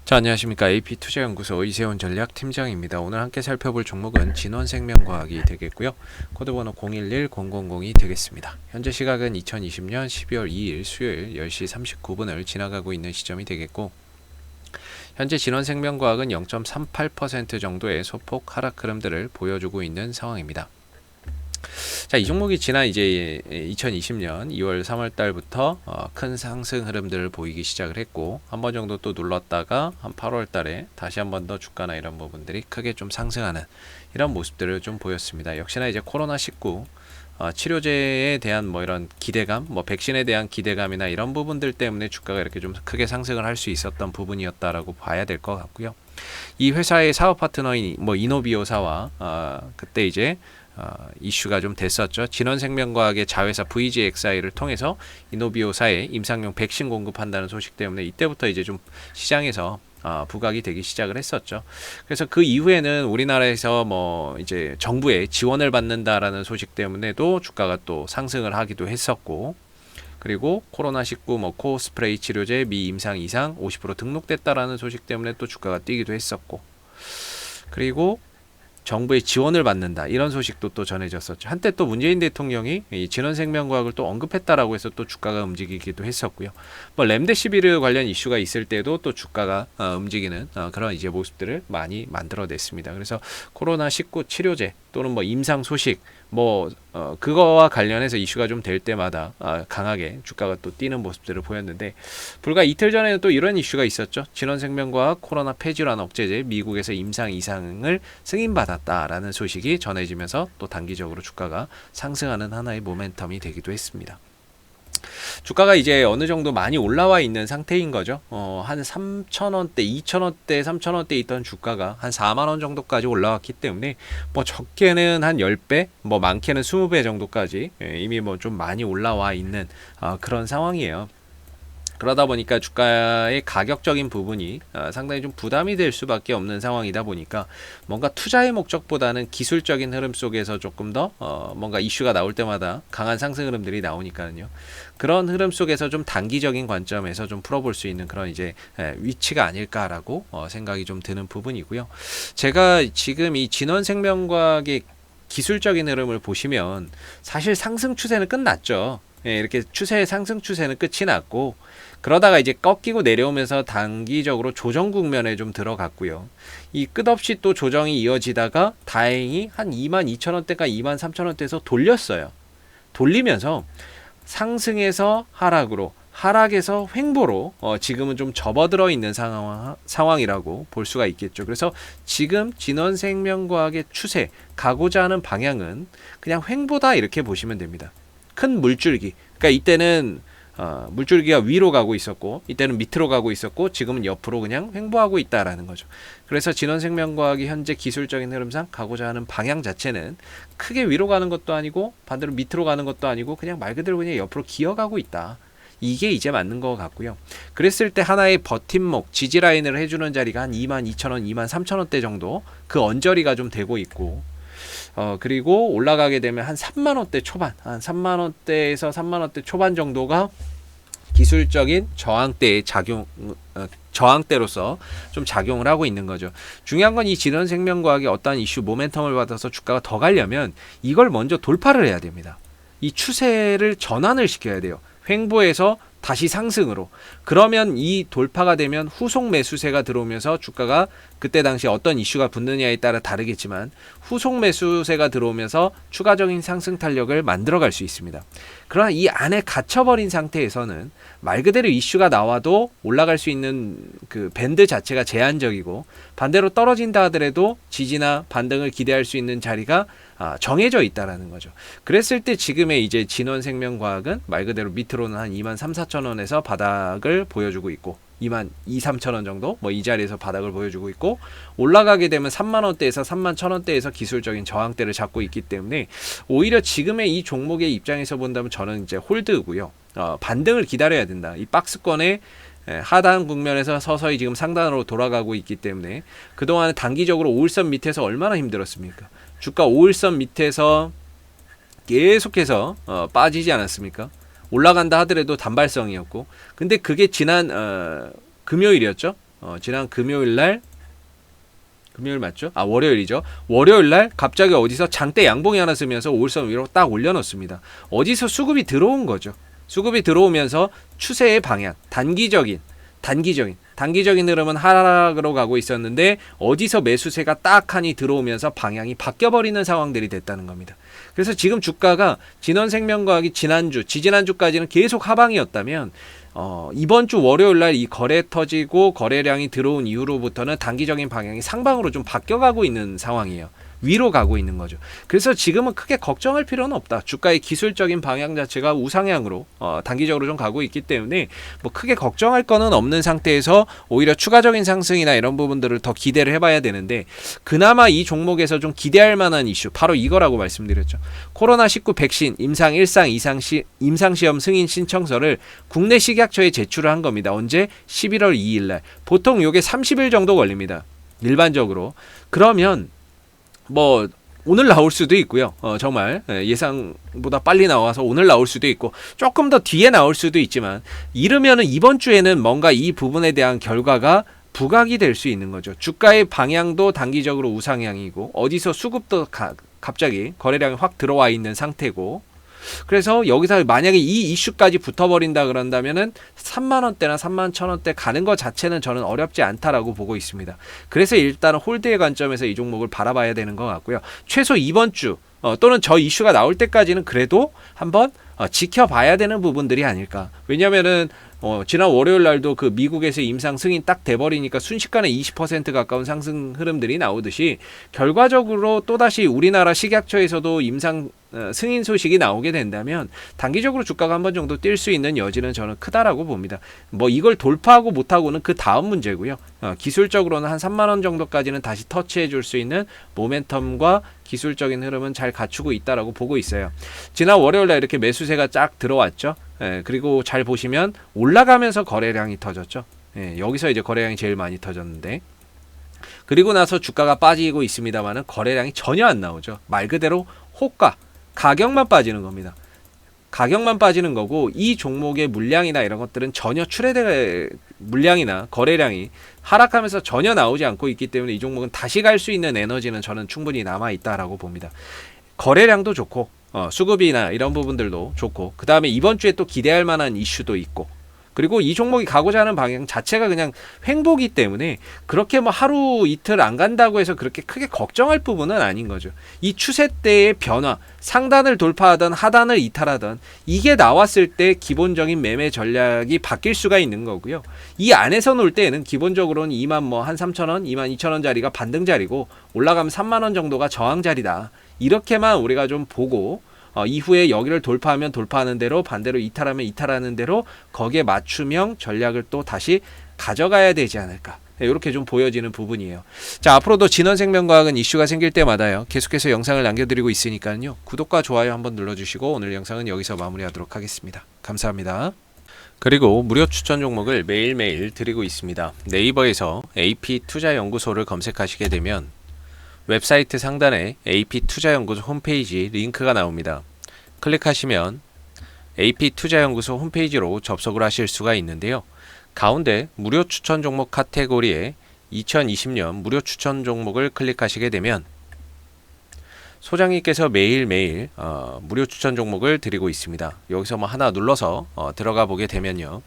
자, 안녕하십니까. AP투자연구소 이세훈 전략팀장입니다. 오늘 함께 살펴볼 종목은 진원생명과학이 되겠고요. 코드번호 011000이 되겠습니다. 현재 시각은 2020년 12월 2일 수요일 10시 39분을 지나가고 있는 시점이 되겠고, 현재 진원생명과학은 0.38% 정도의 소폭 하락 흐름들을 보여주고 있는 상황입니다. 자, 이 종목이 지난 이제 2020년 2월 3월 달부터 큰 상승 흐름들을 보이기 시작을 했고, 한 번 정도 또 눌렀다가 한 8월 달에 다시 한 번 더 주가나 이런 부분들이 크게 좀 상승하는 이런 모습들을 좀 보였습니다. 역시나 이제 코로나19 치료제에 대한 뭐 이런 기대감, 뭐 백신에 대한 기대감이나 이런 부분들 때문에 주가가 이렇게 좀 크게 상승을 할 수 있었던 부분이었다라고 봐야 될 것 같고요. 이 회사의 사업 파트너인 뭐 이노비오사와 그때 이제 이슈가 좀 됐었죠. 진원생명과학의 자회사 VGXI를 통해서 이노비오사에 임상용 백신 공급한다는 소식 때문에 이때부터 이제 좀 시장에서 부각이 되기 시작을 했었죠. 그래서 그 이후에는 우리나라에서 뭐 이제 정부의 지원을 받는다라는 소식 때문에도 주가가 또 상승을 하기도 했었고, 그리고 코로나19 뭐 코어 스프레이 치료제 미 임상 이상 50% 등록됐다라는 소식 때문에 또 주가가 뛰기도 했었고, 그리고 정부의 지원을 받는다 이런 소식도 또 전해졌었죠. 한때 또 문재인 대통령이 이 진원생명과학을 또 언급했다라고 해서 또 주가가 움직이기도 했었고요. 뭐 렘데시비르 관련 이슈가 있을 때도 또 주가가 움직이는 그런 이제 모습들을 많이 만들어냈습니다. 그래서 코로나19 치료제 또는 뭐 임상 소식 뭐 그거와 관련해서 이슈가 좀 될 때마다 강하게 주가가 또 뛰는 모습들을 보였는데, 불과 이틀 전에는 또 이런 이슈가 있었죠. 진원생명과학 코로나 폐질환 억제제 미국에서 임상 이상을 승인받았다라는 소식이 전해지면서 또 단기적으로 주가가 상승하는 하나의 모멘텀이 되기도 했습니다. 주가가 이제 어느 정도 많이 올라와 있는 상태인 거죠. 한 3,000원대, 2,000원대, 3,000원대 있던 주가가 한 4만원 정도까지 올라왔기 때문에 뭐 적게는 한 10배, 뭐 많게는 20배 정도까지 이미 뭐 좀 많이 올라와 있는 그런 상황이에요. 그러다 보니까 주가의 가격적인 부분이 상당히 좀 부담이 될 수밖에 없는 상황이다 보니까, 뭔가 투자의 목적보다는 기술적인 흐름 속에서 조금 더 뭔가 이슈가 나올 때마다 강한 상승 흐름들이 나오니까요. 그런 흐름 속에서 좀 단기적인 관점에서 좀 풀어볼 수 있는 그런 이제 위치가 아닐까라고 생각이 좀 드는 부분이고요. 제가 지금 이 진원생명과학의 기술적인 흐름을 보시면 사실 상승 추세는 끝났죠. 이렇게 상승 추세는 끝이 났고, 그러다가 이제 꺾이고 내려오면서 단기적으로 조정 국면에 좀 들어갔고요. 이 끝없이 또 조정이 이어지다가 다행히 한 22,000원대가 23,000원대에서 돌렸어요. 돌리면서 상승에서 하락으로, 하락에서 횡보로 지금은 좀 접어들어 있는 상황이라고 볼 수가 있겠죠. 그래서 지금 진원생명과학의 추세, 가고자 하는 방향은 그냥 횡보다 이렇게 보시면 됩니다. 큰 물줄기. 그러니까 이때는 물줄기가 위로 가고 있었고, 이때는 밑으로 가고 있었고, 지금은 옆으로 그냥 횡보하고 있다라는 거죠. 그래서 진원생명과학이 현재 기술적인 흐름상 가고자 하는 방향 자체는 크게 위로 가는 것도 아니고 반대로 밑으로 가는 것도 아니고 그냥 말 그대로 그냥 옆으로 기어가고 있다. 이게 이제 맞는 것 같고요. 그랬을 때 하나의 버팀목, 지지라인을 해주는 자리가 한 22,000원, 23,000원대 정도 그 언저리가 좀 되고 있고, 그리고 올라가게 되면 한 3만원대 초반, 한 3만원대에서 3만원대 초반 정도가 기술적인 저항대의 저항대로서 좀 작용을 하고 있는 거죠. 중요한 건 이 진원생명과학이 어떠한 이슈 모멘텀을 받아서 주가가 더 가려면 이걸 먼저 돌파를 해야 됩니다. 이 추세를 전환을 시켜야 돼요. 횡보에서 다시 상승으로. 그러면 이 돌파가 되면 후속 매수세가 들어오면서 주가가 그때 당시 어떤 이슈가 붙느냐에 따라 다르겠지만 후속 매수세가 들어오면서 추가적인 상승 탄력을 만들어갈 수 있습니다. 그러나 이 안에 갇혀버린 상태에서는 말 그대로 이슈가 나와도 올라갈 수 있는 그 밴드 자체가 제한적이고, 반대로 떨어진다 하더라도 지지나 반등을 기대할 수 있는 자리가 정해져 있다라는 거죠. 그랬을 때 지금의 이제 진원생명과학은 말 그대로 밑으로는 한 23,000~24,000원에서 바닥을 보여주고 있고, 22,000~23,000원 정도 뭐 이 자리에서 바닥을 보여주고 있고, 올라가게 되면 3만원대에서 31,000원대에서 기술적인 저항대를 잡고 있기 때문에 오히려 지금의 이 종목의 입장에서 본다면 저는 이제 홀드고요. 반등을 기다려야 된다. 이 박스권에 하단 국면에서 서서히 지금 상단으로 돌아가고 있기 때문에 그동안 단기적으로 5일선 밑에서 얼마나 힘들었습니까? 주가 5일선 밑에서 계속해서 빠지지 않았습니까? 올라간다 하더라도 단발성이었고, 근데 그게 지난 금요일이었죠. 지난 금요일 맞죠? 월요일이죠. 월요일 날 갑자기 어디서 장대 양봉이 하나 쓰면서 5일선 위로 딱 올려놓습니다. 어디서 수급이 들어온 거죠. 수급이 들어오면서 추세의 방향, 단기적인 흐름은 하락으로 가고 있었는데 어디서 매수세가 딱 하니 들어오면서 방향이 바뀌어버리는 상황들이 됐다는 겁니다. 그래서 지금 주가가 진원생명과학이 지지난주까지는 계속 하방이었다면 이번 주 월요일 날 이 거래 터지고 거래량이 들어온 이후로부터는 단기적인 방향이 상방으로 좀 바뀌어가고 있는 상황이에요. 위로 가고 있는 거죠. 그래서 지금은 크게 걱정할 필요는 없다. 주가의 기술적인 방향 자체가 우상향으로 단기적으로 좀 가고 있기 때문에 뭐 크게 걱정할 거는 없는 상태에서 오히려 추가적인 상승이나 이런 부분들을 더 기대를 해봐야 되는데, 그나마 이 종목에서 좀 기대할 만한 이슈 바로 이거라고 말씀드렸죠. 코로나19 백신 임상 1상 임상시험 승인 신청서를 국내 식약처에 제출을 한 겁니다. 언제? 11월 2일 날. 보통 요게 30일 정도 걸립니다. 일반적으로. 그러면 뭐 오늘 나올 수도 있고요. 정말 예상보다 빨리 나와서 오늘 나올 수도 있고 조금 더 뒤에 나올 수도 있지만, 이르면은 이번 주에는 뭔가 이 부분에 대한 결과가 부각이 될 수 있는 거죠. 주가의 방향도 단기적으로 우상향이고 어디서 수급도 갑자기 거래량이 확 들어와 있는 상태고, 그래서 여기서 만약에 이 이슈까지 붙어버린다 그런다면은 3만원대나 31,000원대 가는 것 자체는 저는 어렵지 않다라고 보고 있습니다. 그래서 일단은 홀드의 관점에서 이 종목을 바라봐야 되는 것 같고요. 최소 이번 주 또는 저 이슈가 나올 때까지는 그래도 한번 지켜봐야 되는 부분들이 아닐까. 왜냐면은 지난 월요일 날도 그 미국에서 임상 승인 딱 돼버리니까 순식간에 20% 가까운 상승 흐름들이 나오듯이, 결과적으로 또다시 우리나라 식약처에서도 임상 승인 소식이 나오게 된다면 단기적으로 주가가 한 번 정도 뛸 수 있는 여지는 저는 크다라고 봅니다. 뭐 이걸 돌파하고 못하고는 그 다음 문제고요. 기술적으로는 한 3만원 정도까지는 다시 터치해 줄 수 있는 모멘텀과 기술적인 흐름은 잘 갖추고 있다라고 보고 있어요. 지난 월요일 날 이렇게 매수세가 쫙 들어왔죠. 그리고 잘 보시면 올라가면서 거래량이 터졌죠. 여기서 이제 거래량이 제일 많이 터졌는데, 그리고 나서 주가가 빠지고 있습니다만은 거래량이 전혀 안 나오죠. 말 그대로 호가, 가격만 빠지는 겁니다. 가격만 빠지는 거고, 이 종목의 물량이나 이런 것들은 전혀 출회될 물량이나 거래량이 하락하면서 전혀 나오지 않고 있기 때문에 이 종목은 다시 갈 수 있는 에너지는 저는 충분히 남아 있다라고 봅니다. 거래량도 좋고 수급이나 이런 부분들도 좋고, 그 다음에 이번 주에 또 기대할 만한 이슈도 있고, 그리고 이 종목이 가고자 하는 방향 자체가 그냥 횡보기 때문에 그렇게 뭐 하루 이틀 안 간다고 해서 그렇게 크게 걱정할 부분은 아닌 거죠. 이 추세대의 변화, 상단을 돌파하던 하단을 이탈하던 이게 나왔을 때 기본적인 매매 전략이 바뀔 수가 있는 거고요. 이 안에서 놀 때에는 기본적으로는 2만 뭐 한 3,000원, 2만 2천원 자리가 반등 자리고 올라가면 3만원 정도가 저항 자리다. 이렇게만 우리가 좀 보고 이후에 여기를 돌파하면 돌파하는 대로, 반대로 이탈하면 이탈하는 대로 거기에 맞춤형 전략을 또 다시 가져가야 되지 않을까. 이렇게 좀 보여지는 부분이에요. 자, 앞으로도 진원생명과학은 이슈가 생길 때마다요, 계속해서 영상을 남겨드리고 있으니까요, 구독과 좋아요 한번 눌러주시고 오늘 영상은 여기서 마무리하도록 하겠습니다. 감사합니다. 그리고 무료 추천 종목을 매일매일 드리고 있습니다. 네이버에서 AP투자연구소를 검색하시게 되면 웹사이트 상단에 AP투자연구소 홈페이지 링크가 나옵니다. 클릭하시면 AP투자연구소 홈페이지로 접속을 하실 수가 있는데요. 가운데 무료 추천 종목 카테고리에 2020년 무료 추천 종목을 클릭하시게 되면 소장님께서 매일매일 무료 추천 종목을 드리고 있습니다. 여기서 뭐 하나 눌러서 들어가 보게 되면요,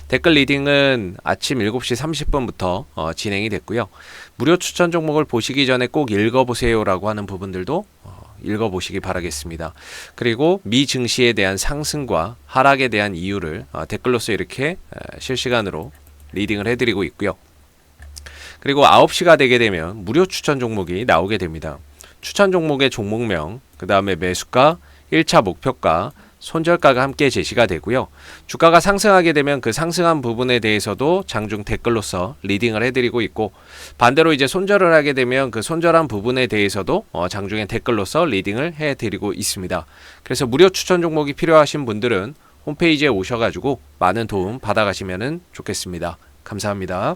댓글 리딩은 아침 7시 30분부터 진행이 됐고요. 무료 추천 종목을 보시기 전에 꼭 읽어보세요 라고 하는 부분들도 읽어보시기 바라겠습니다. 그리고 미 증시에 대한 상승과 하락에 대한 이유를 댓글로서 이렇게 실시간으로 리딩을 해드리고 있고요. 그리고 9시가 되게 되면 무료 추천 종목이 나오게 됩니다. 추천 종목의 종목명, 그 다음에 매수가, 1차 목표가, 손절가가 함께 제시가 되고요. 주가가 상승하게 되면 그 상승한 부분에 대해서도 장중 댓글로서 리딩을 해드리고 있고, 반대로 이제 손절을 하게 되면 그 손절한 부분에 대해서도 장중에 댓글로서 리딩을 해드리고 있습니다. 그래서 무료 추천 종목이 필요하신 분들은 홈페이지에 오셔가지고 많은 도움 받아가시면 좋겠습니다. 감사합니다.